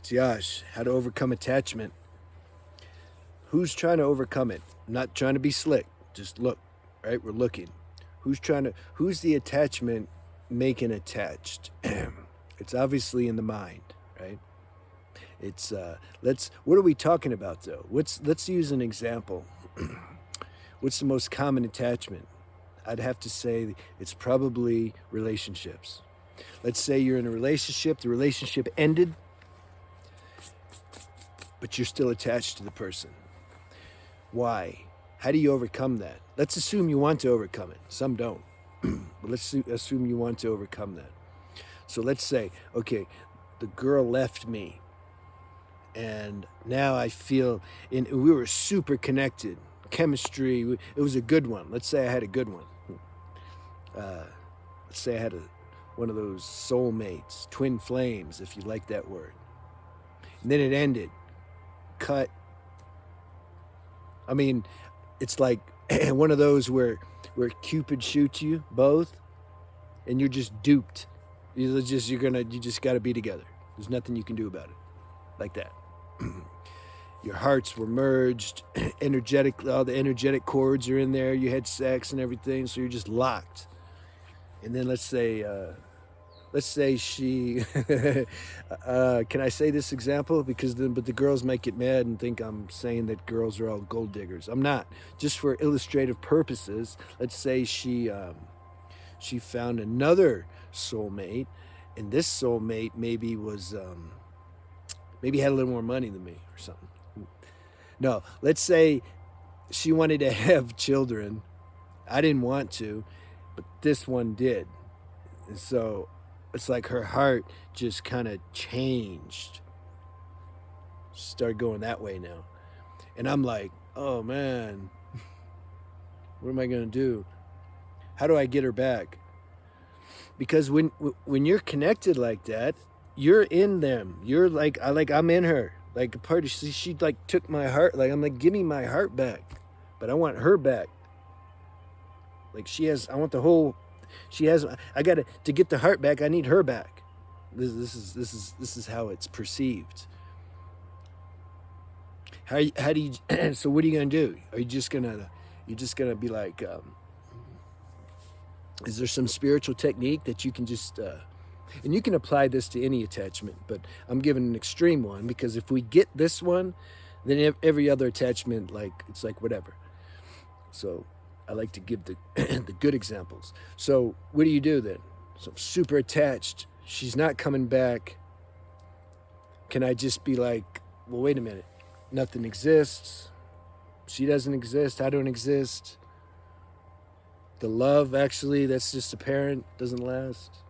Josh, how to overcome attachment. Who's trying to overcome it? I'm not trying to be slick. Just look, right? We're looking. Who's the attachment making attached? It's obviously in the mind, right? It's what are we talking about though? Let's use an example. What's the most common attachment? I'd have to say it's probably relationships. Let's say you're in a relationship, the relationship ended, but you're still attached to the person. Why? How do you overcome that? Let's assume you want to overcome it. Some don't. But let's assume you want to overcome that. So let's say, okay, the girl left me, and now I feel, we were super connected. Chemistry, it was a good one. Let's say I had a good one. Let's say I had one of those soulmates, twin flames, if you like that word. And then it ended. Cut. I mean, it's like one of those where Cupid shoots you both, and you're just duped. You just got to be together. There's nothing you can do about it, like that. Your hearts were merged, all the energetic cords are in there. You had sex and everything, so you're just locked. And then let's say she, can I say this example? But the girls might get mad and think I'm saying that girls are all gold diggers. I'm not. Just for illustrative purposes, let's say she found another soulmate, and this soulmate maybe had a little more money than me or something. No, let's say she wanted to have children. I didn't want to, but this one did. And so it's like her heart just kind of changed. Started going that way now. And I'm like, oh man, what am I going to do? How do I get her back? Because when you're connected like that, you're in them. You're like, I'm in her. Like a part of, she like took my heart. Like, I'm like, give me my heart back. But I want her back. Like I got to get the heart back. I need her back. This is how it's perceived. How do you, so what are you going to do? Are you just going to be like, is there some spiritual technique that you can just, and you can apply this to any attachment, but I'm giving an extreme one because if we get this one, then every other attachment, it's like whatever. So I like to give the the good examples. So what do you do then? So I'm super attached. She's not coming back. Can I just be like, well, wait a minute. Nothing exists. She doesn't exist. I don't exist. The love, actually, that's just apparent, doesn't last.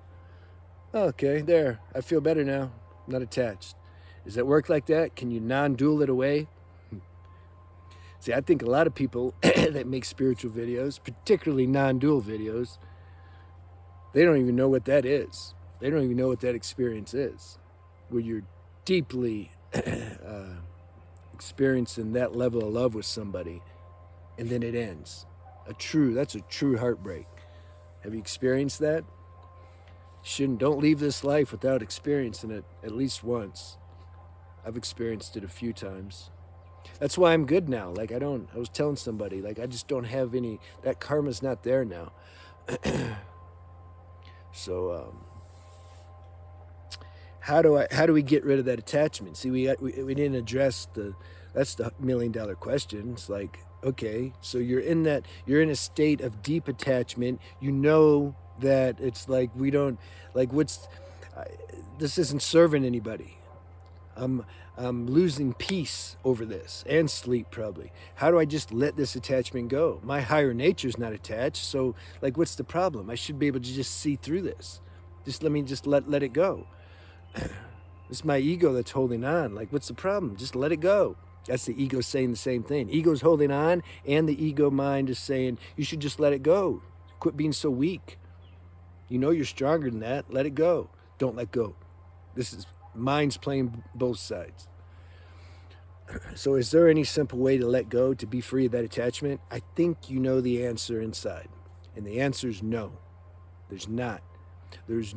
Okay, there. I feel better now. I'm not attached. Does that work like that? Can you non-dual it away? See, I think a lot of people that make spiritual videos, particularly non-dual videos, they don't even know what that is. They don't even know what that experience is, where you're deeply experiencing that level of love with somebody, and then it ends. That's a true heartbreak. Have you experienced that? Don't leave this life without experiencing it at least once. I've experienced it a few times. That's why I'm good now. I was telling somebody, I just don't have any, that karma's not there now. So, how do we get rid of that attachment? See, we didn't address that's the $1 million question. It's like, okay, so you're in a state of deep attachment. You know that it's like, we don't, this isn't serving anybody. I'm losing peace over this and sleep probably. How do I just let this attachment go? My higher nature's not attached, so what's the problem? I should be able to just see through this. Let me let it go. It's my ego that's holding on. What's the problem? Just let it go. That's the ego saying the same thing. Ego's holding on, and the ego mind is saying, you should just let it go. Quit being so weak. You know you're stronger than that. Let it go. Don't let go. Mind's playing both sides. So is there any simple way to let go, to be free of that attachment? I think you know the answer inside. And the answer is no. There's not. There's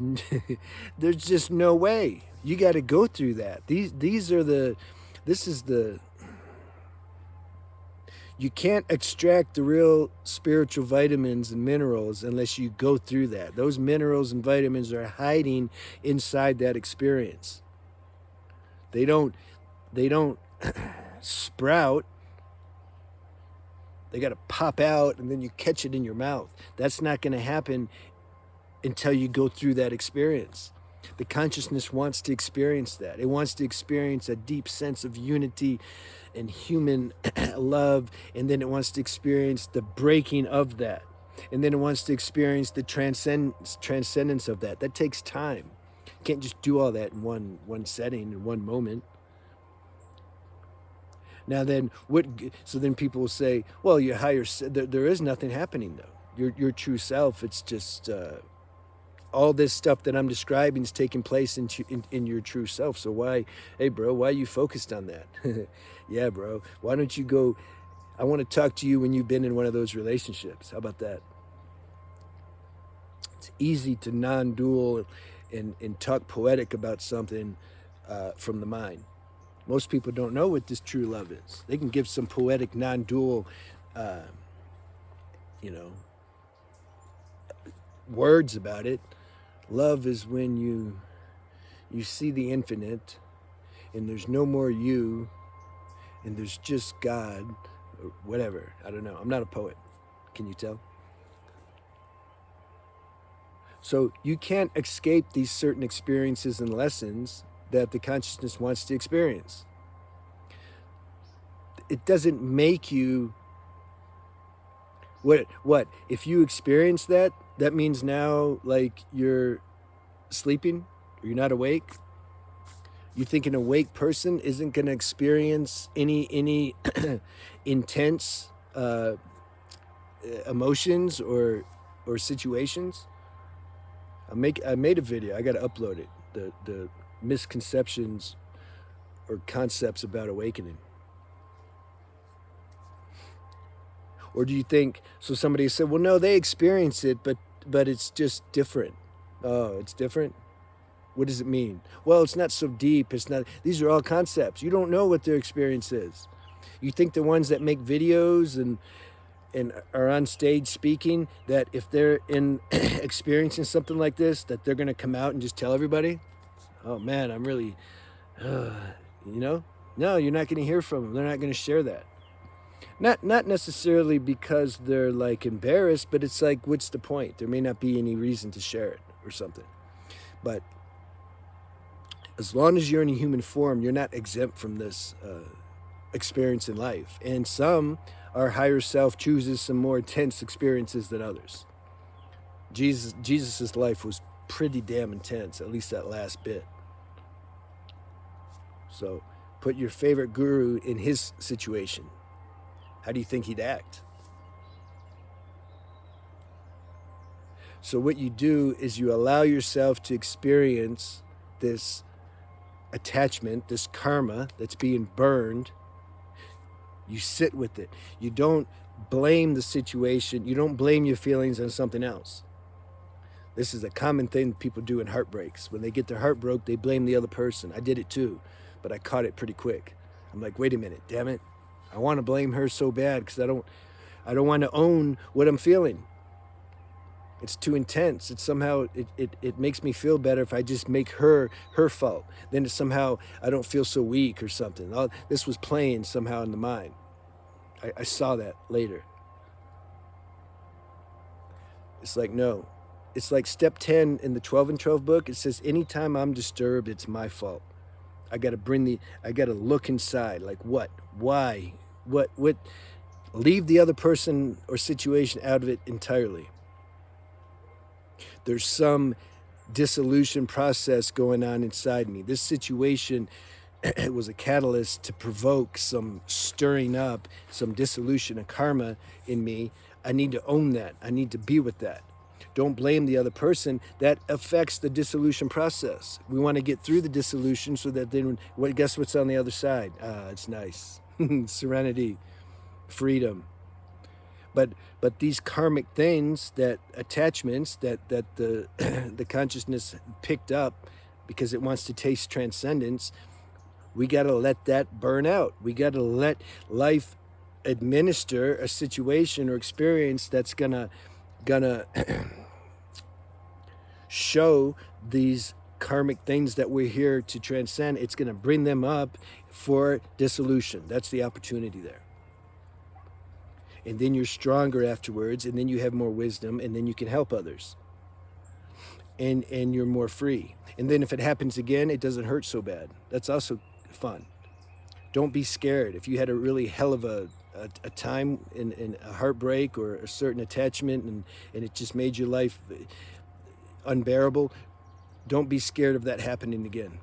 just no way. You got to go through that. These are the, this is the, you can't extract the real spiritual vitamins and minerals unless you go through that. Those minerals and vitamins are hiding inside that experience. They don't sprout. They got to pop out and then you catch it in your mouth. That's not going to happen until you go through that experience. The consciousness wants to experience that. It wants to experience a deep sense of unity and human love, and then it wants to experience the breaking of that. And then it wants to experience the transcendence of that. That takes time. You can't just do all that in one setting, in one moment. Now then, so then people will say, well, your higher, there is nothing happening though. Your true self, it's just, all this stuff that I'm describing is taking place in your true self. So why, hey bro, why are you focused on that? Yeah, bro, why don't you go, I want to talk to you when you've been in one of those relationships. How about that? It's easy to non-dual and talk poetic about something from the mind. Most people don't know what this true love is. They can give some poetic non-dual, words about it. Love is when you see the infinite and there's no more you and there's just God or whatever. I don't know. I'm not a poet. Can you tell? So you can't escape these certain experiences and lessons that the consciousness wants to experience. It doesn't make you what if you experience that, that means now like you're sleeping or you're not awake. You think an awake person isn't going to experience any intense emotions or situations? I made a video. I got to upload it. The misconceptions or concepts about awakening. Or do you think, so somebody said, well, no, they experience it, but it's just different. Oh, it's different? What does it mean? Well, it's not so deep. It's not, these are all concepts. You don't know what their experience is. You think the ones that make videos and are on stage speaking, that if they're in experiencing something like this, that they're going to come out and just tell everybody, oh man, I'm really, no, you're not going to hear from them. They're not going to share that. Not necessarily because they're like embarrassed, but it's like, what's the point? There may not be any reason to share it or something. But as long as you're in a human form, you're not exempt from this experience in life. And our higher self chooses some more intense experiences than others. Jesus's life was pretty damn intense, at least that last bit. So put your favorite guru in his situation. How do you think he'd act? So what you do is you allow yourself to experience this attachment, this karma that's being burned. You sit with it. You don't blame the situation. You don't blame your feelings on something else. This is a common thing people do in heartbreaks. When they get their heart broke, they blame the other person. I did it too, but I caught it pretty quick. I'm like, wait a minute, damn it. I want to blame her so bad because I don't want to own what I'm feeling. It's too intense. It's somehow, it makes me feel better if I just make her fault. Then it's somehow, I don't feel so weak or something. This was playing somehow in the mind. I saw that later. It's like, no. It's like step 10 in the 12 and 12 book. It says, anytime I'm disturbed, it's my fault. I got to look inside. Like what? Why? What? Leave the other person or situation out of it entirely. There's some dissolution process going on inside me. This situation was a catalyst to provoke some stirring up, some dissolution of karma in me. I need to own that. I need to be with that. Don't blame the other person. That affects the dissolution process. We want to get through the dissolution so that then, guess what's on the other side? It's nice. Serenity, freedom. But these karmic things, that attachments that the the consciousness picked up because it wants to taste transcendence, we got to let that burn out. We got to let life administer a situation or experience that's gonna show these karmic things that we're here to transcend. It's going to bring them up for dissolution. That's the opportunity there. And then you're stronger afterwards, and then you have more wisdom, and then you can help others. And you're more free. And then if it happens again, it doesn't hurt so bad. That's also fun. Don't be scared. If you had a really hell of a time in a heartbreak or a certain attachment, and it just made your life unbearable, don't be scared of that happening again.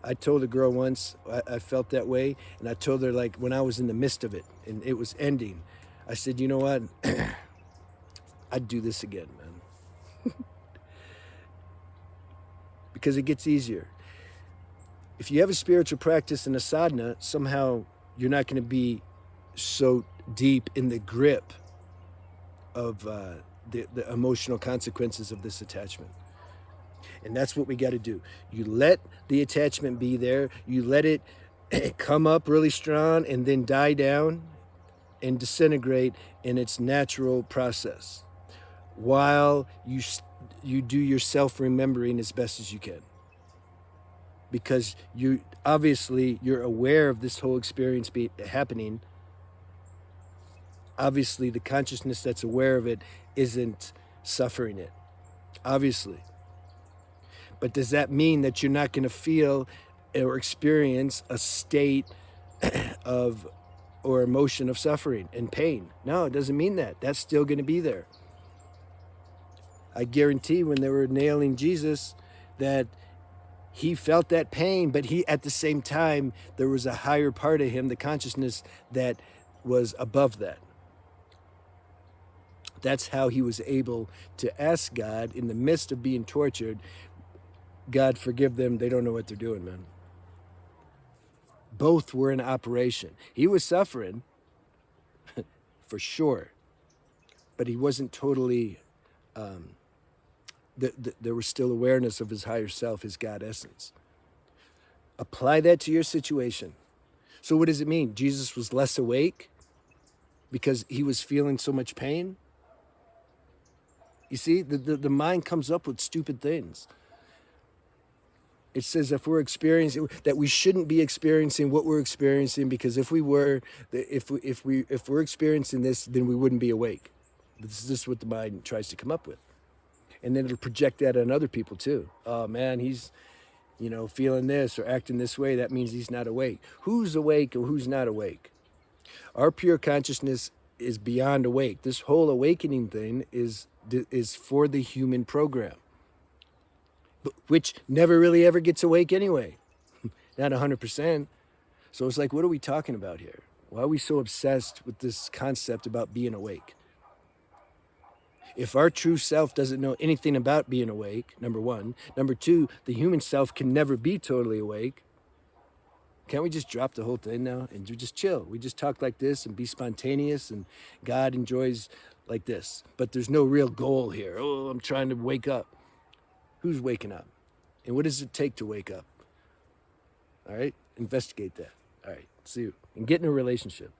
I told a girl once, I felt that way, and I told her, like, when I was in the midst of it and it was ending, I said, you know what? I'd do this again, man. Because it gets easier. If you have a spiritual practice and a sadhana, somehow you're not going to be so deep in the grip of the emotional consequences of this attachment. And that's what we got to do. You let the attachment be there. You let it come up really strong and then die down and disintegrate in its natural process, while you do your self-remembering as best as you can. Because you're aware of this whole experience happening. Obviously, the consciousness that's aware of it isn't suffering it. Obviously. But does that mean that you're not going to feel or experience a state of or emotion of suffering and pain? No, it doesn't mean that. That's still going to be there. I guarantee when they were nailing Jesus that he felt that pain, but at the same time, there was a higher part of him, the consciousness, that was above that. That's how he was able to ask God in the midst of being tortured, God, forgive them. They don't know what they're doing, man. Both were in operation. He was suffering, for sure, but he wasn't totally, there was still awareness of his higher self, his God essence. Apply that to your situation. So what does it mean? Jesus was less awake because he was feeling so much pain? You see, the mind comes up with stupid things. It says if we're experiencing that, we shouldn't be experiencing what we're experiencing, because if we're experiencing this, then we wouldn't be awake. This is what the mind tries to come up with, and then it'll project that on other people too. Oh man, he's feeling this or acting this way. That means he's not awake. Who's awake or who's not awake? Our pure consciousness is beyond awake. This whole awakening thing is for the human program, which never really ever gets awake anyway. Not 100%. So it's like, what are we talking about here? Why are we so obsessed with this concept about being awake? If our true self doesn't know anything about being awake, number one. Number two, the human self can never be totally awake. Can't we just drop the whole thing now and just chill? We just talk like this and be spontaneous, and God enjoys like this. But there's no real goal here. Oh, I'm trying to wake up. Who's waking up? And what does it take to wake up? All right? Investigate that. All right. See you. And get in a relationship.